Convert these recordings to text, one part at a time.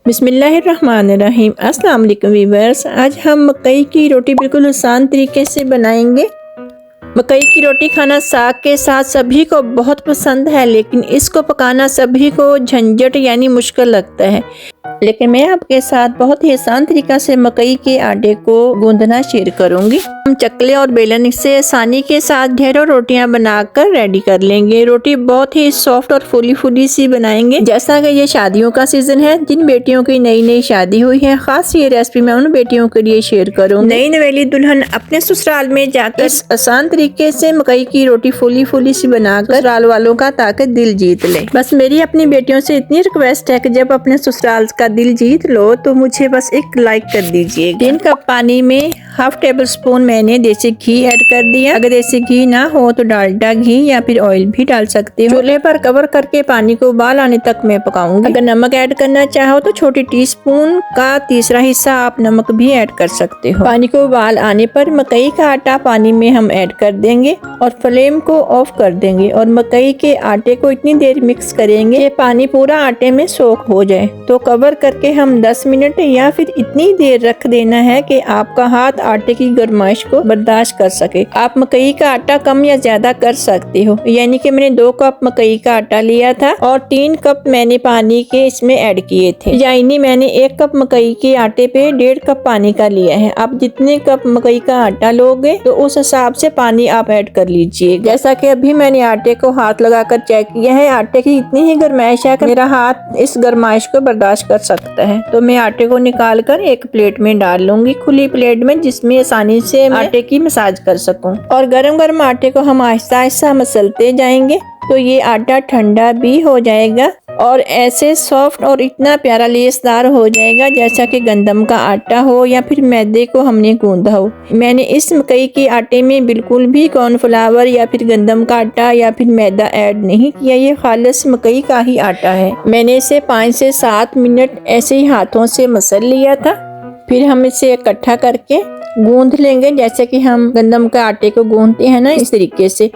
बिस्मिल्लाहिर्रहमानिर्रहीम। अस्सलाम वालेकुम वीवर्स। आज हम मकई की रोटी बिल्कुल आसान तरीके से बनाएंगे। मकई की रोटी खाना साग के साथ सभी को बहुत पसंद है, लेकिन इसको पकाना सभी को झंझट यानी मुश्किल लगता है। लेकिन मैं आपके साथ बहुत ही आसान तरीका से मकई के आटे को गूंदना शेयर करूंगी। हम चकले और बेलन से आसानी के साथ ढेरों रोटियां बनाकर रेडी कर लेंगे। रोटी बहुत ही सॉफ्ट और फूली फूली सी बनाएंगे। जैसा कि ये शादियों का सीजन है, जिन बेटियों की नई नई शादी हुई है, खास ये रेसिपी मैं उन बेटियों के लिए शेयर करूंगी। नई नवेली दुल्हन अपने ससुराल में जाकर इस आसान तरीके से मकई की रोटी फूली फूली सी बनाकर ससुराल वालों का ताकि दिल जीत ले। बस मेरी अपनी बेटियों से इतनी रिक्वेस्ट है कि जब अपने ससुराल का दिल जीत लो तो मुझे बस एक लाइक कर दीजिए। 3 कप पानी में हाफ टेबल स्पून मैंने देसी घी ऐड कर दिया। अगर देसी घी ना हो तो डालडा घी या फिर ऑयल भी डाल सकते हो। चूल्हे पर कवर करके पानी को उबाल आने तक मैं पकाऊंगी। अगर नमक ऐड करना चाहो तो छोटी टीस्पून का तीसरा हिस्सा आप नमक भी ऐड कर सकते हो। पानी को उबाल आने पर मकई का आटा पानी में हम ऐड कर देंगे और फ्लेम को ऑफ कर देंगे और मकई के आटे को इतनी देर मिक्स करेंगे कि पानी पूरा आटे में सोख हो जाए। तो कवर करके हम 10 मिनट या फिर इतनी देर रख देना है कि आपका हाथ आटे की गरमाइश को बर्दाश्त कर सके। आप मकई का आटा कम या ज्यादा कर सकते हो, यानी कि मैंने 2 कप मकई का आटा लिया था और 3 कप मैंने पानी के इसमें ऐड किए थे। यानी मैंने 1 कप मकई के आटे पे 1.5 कप पानी का लिया है। आप जितने कप मकई का आटा लोगे तो उस हिसाब से पानी आप ऐड कर लीजिए। जैसा कि अभी मैंने आटे को हाथ लगाकर चेक किया है, आटे की इतनी ही गरमाइश है कि मेरा हाथ इस गरमाइश को बर्दाश्त कर सकता है। तो मैं आटे को निकाल कर एक प्लेट में डाल लूंगी, खुली प्लेट में, जिसमें आसानी से आटे की मसाज कर सकूं। और गरम गरम आटे को हम आहिस्ता आहिस्ता मसलते जाएंगे तो ये आटा ठंडा भी हो जाएगा और ऐसे सॉफ्ट और इतना प्यारा लेसदार हो जाएगा जैसा कि गंदम का आटा हो या फिर मैदे को हमने गूंदा हो। मैंने इस मकई के आटे में बिल्कुल भी कॉर्नफ्लावर या फिर गंदम का आटा या फिर मैदा ऐड नहीं किया। ये खालिस मकई का ही आटा है। मैंने इसे 5 से 7 मिनट ऐसे ही हाथों से मसल लिया था। फिर हम इसे इकट्ठा करके गूंद लेंगे, जैसे कि हम गंदम के आटे को गूंदते हैं ना, इस तरीके से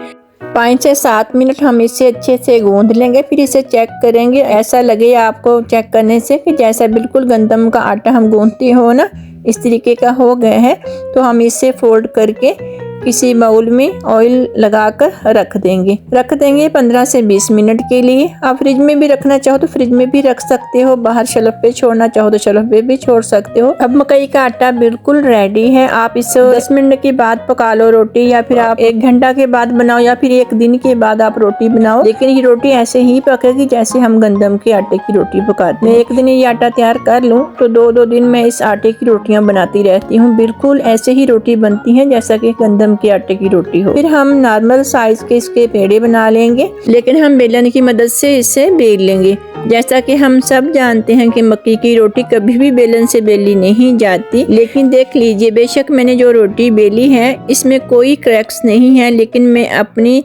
5 से 7 मिनट हम इसे अच्छे से गूंद लेंगे। फिर इसे चेक करेंगे। ऐसा लगे आपको चेक करने से कि जैसा बिल्कुल गंदम का आटा हम गूंदते हो ना, इस तरीके का हो गया है, तो हम इसे फोल्ड करके किसी बाउल में ऑयल लगाकर रख देंगे 15 से 20 मिनट के लिए। आप फ्रिज में भी रखना चाहो तो फ्रिज में भी रख सकते हो, बाहर शेल्फ पे छोड़ना चाहो तो शेल्फ पे भी छोड़ सकते हो। अब मकई का आटा बिल्कुल रेडी है। आप इसे 10 मिनट के बाद पका लो रोटी, या फिर आप 1 घंटा के बाद बनाओ, या फिर 1 दिन के बाद आप रोटी बनाओ, लेकिन ये रोटी ऐसे ही पकेगी जैसे हम गंदम के आटे की रोटी पकाते हैं। 1 दिन ये आटा तैयार कर लूँ तो 2-2 दिन मैं इस आटे की रोटियां बनाती रहती हूँ। बिल्कुल ऐसे ही रोटी बनती है जैसा कि गंदम के आटे की रोटी हो। फिर हम नॉर्मल साइज के इसके पेड़े बना लेंगे, लेकिन हम बेलन की मदद से इसे बेल लेंगे। जैसा कि हम सब जानते हैं कि मक्की की रोटी कभी भी बेलन से बेली नहीं जाती, लेकिन देख लीजिए, बेशक मैंने जो रोटी बेली है इसमें कोई क्रैक्स नहीं है, लेकिन मैं अपनी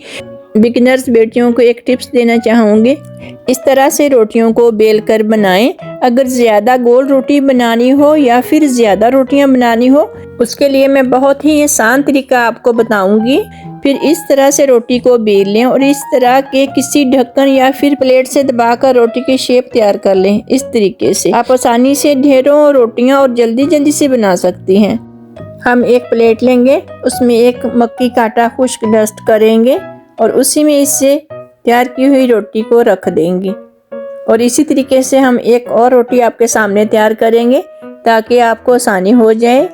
बिगिनर्स बेटियों को एक टिप्स देना चाहूँगी। इस तरह से रोटियों को बेल कर बनाएं। अगर ज़्यादा गोल रोटी बनानी हो या फिर ज़्यादा रोटियां बनानी हो, उसके लिए मैं बहुत ही आसान तरीका आपको बताऊंगी। फिर इस तरह से रोटी को बेल लें और इस तरह के किसी ढक्कन या फिर प्लेट से दबाकर रोटी की शेप तैयार कर लें। इस तरीके से आप आसानी से ढेरों रोटियां और जल्दी जल्दी से बना सकती हैं। हम एक प्लेट लेंगे, उसमें एक मक्की का आटा खुश्क डस्ट करेंगे और उसी में इससे तैयार की हुई रोटी को रख देंगे। और इसी तरीके से हम एक और रोटी आपके सामने तैयार करेंगे ताकि आपको आसानी हो जाए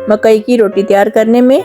मकई की रोटी तैयार करने में।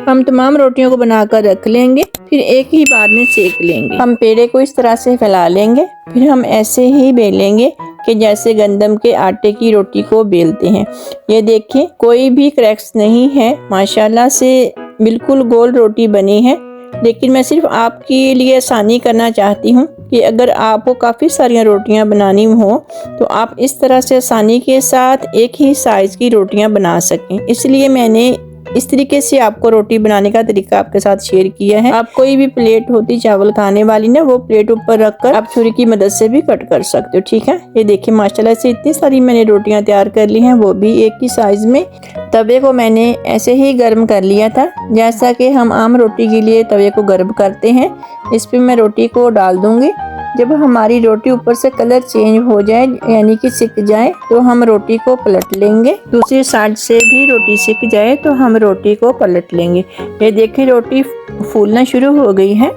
हम तमाम रोटियों को बनाकर रख लेंगे, फिर एक ही बार में सेक लेंगे। हम पेड़े को इस तरह से फैला लेंगे, फिर हम ऐसे ही बेलेंगे कि जैसे गंदम के आटे की रोटी को बेलते हैं। ये देखिए, कोई भी क्रैक्स नहीं है, माशाल्लाह से बिल्कुल गोल रोटी बनी है। लेकिन मैं सिर्फ आपके लिए आसानी करना चाहती हूँ कि अगर आपको काफ़ी सारी रोटियां बनानी हो तो आप इस तरह से आसानी के साथ एक ही साइज़ की रोटियां बना सकें। इसलिए मैंने इस तरीके से आपको रोटी बनाने का तरीका आपके साथ शेयर किया है। आप कोई भी प्लेट होती चावल खाने वाली ना, वो प्लेट ऊपर रखकर आप छुरी की मदद से भी कट कर सकते हो। ठीक है, ये देखिए माशाल्लाह से इतनी सारी मैंने रोटियां तैयार कर ली हैं, वो भी एक ही साइज में। तवे को मैंने ऐसे ही गर्म कर लिया था जैसा कि हम आम रोटी के लिए तवे को गर्म करते हैं। इस पर मैं रोटी को डाल दूंगी। जब हमारी रोटी ऊपर से कलर चेंज हो जाए यानी कि सिक जाए तो हम रोटी को पलट लेंगे। दूसरी साइड से भी रोटी सिक जाए तो हम रोटी को पलट लेंगे। ये देखिए रोटी फूलना शुरू हो गई है।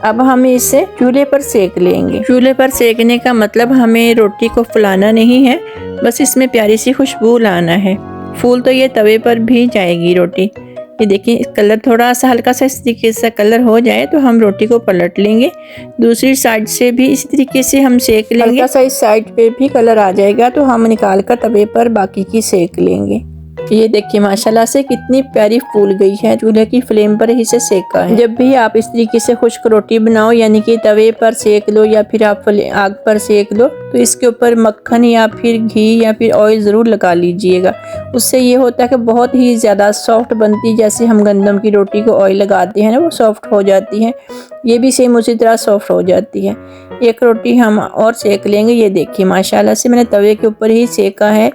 अब हम इसे चूल्हे पर सेक लेंगे। चूल्हे पर सेकने का मतलब हमें रोटी को फुलाना नहीं है, बस इसमें प्यारी सी खुशबू लाना है। फूल तो ये तवे पर भी जाएगी रोटी। ये देखिए कलर थोड़ा सा हल्का सा इस तरीके से कलर हो जाए तो हम रोटी को पलट लेंगे। दूसरी साइड से भी इसी तरीके से हम सेक लेंगे। हल्का सा इस साइड पे भी कलर आ जाएगा तो हम निकाल कर तवे पर बाकी की सेक लेंगे। ये देखिए माशाल्लाह से कितनी प्यारी फूल गई है। चूल्हे की फ्लेम पर ही से सेका है। जब भी आप इस तरीके से खुश्क रोटी बनाओ यानी कि तवे पर सेक लो या फिर आप आग पर सेक लो तो इसके ऊपर मक्खन या फिर घी या फिर ऑयल ज़रूर लगा लीजिएगा। उससे ये होता है कि बहुत ही ज़्यादा सॉफ्ट बनती है। जैसे हम गंदम की रोटी को ऑयल लगाते हैं ना, वो सॉफ्ट हो जाती है, ये भी सेम उसी तरह सॉफ्ट हो जाती है। एक रोटी हम और सेक लेंगे। ये देखिए माशाल्लाह से मैंने तवे के ऊपर ही सेका है।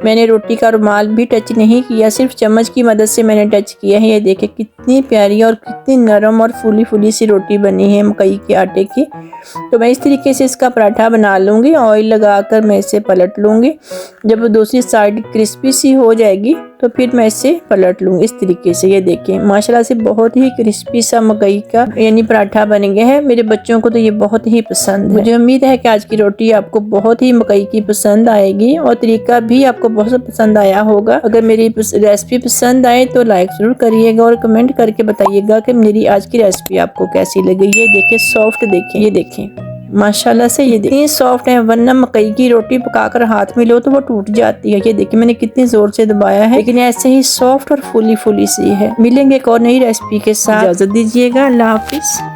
मैंने रोटी का रुमाल भी टच नहीं किया, सिर्फ चम्मच की मदद से मैंने टच किया है। ये देखिए कितनी प्यारी और कितनी नरम और फूली फूली सी रोटी बनी है मकई के आटे की। तो मैं इस तरीके से इसका पराठा बना लूँगी। ऑयल लगाकर मैं इसे पलट लूँगी। जब दूसरी साइड क्रिस्पी सी हो जाएगी तो फिर मैं इसे पलट लूँगी इस तरीके से। ये देखिए माशाल्लाह से बहुत ही क्रिस्पी सा मकई का यानी पराठा बन गया है। मेरे बच्चों को तो ये बहुत ही पसंद है। मुझे उम्मीद है कि आज की रोटी आपको बहुत ही मकई की पसंद आएगी और तरीका भी आपको बहुत पसंद आया होगा। अगर मेरी रेसिपी पसंद आए तो लाइक ज़रूर करिएगा और कमेंट करके बताइएगा कि मेरी आज की रेसिपी आपको कैसी लगी। ये देखिए सॉफ्ट देखिए, ये देखिए माशाल्लाह से ये इतनी सॉफ्ट है, वरना मकई की रोटी पकाकर हाथ में लो तो वो टूट जाती है। ये देखिए मैंने कितनी जोर से दबाया है, लेकिन ऐसे ही सॉफ्ट और फूली फूली सी है। मिलेंगे एक और नई रेसिपी के साथ। इजाज़त दीजिएगा। अल्लाह हाफिज़।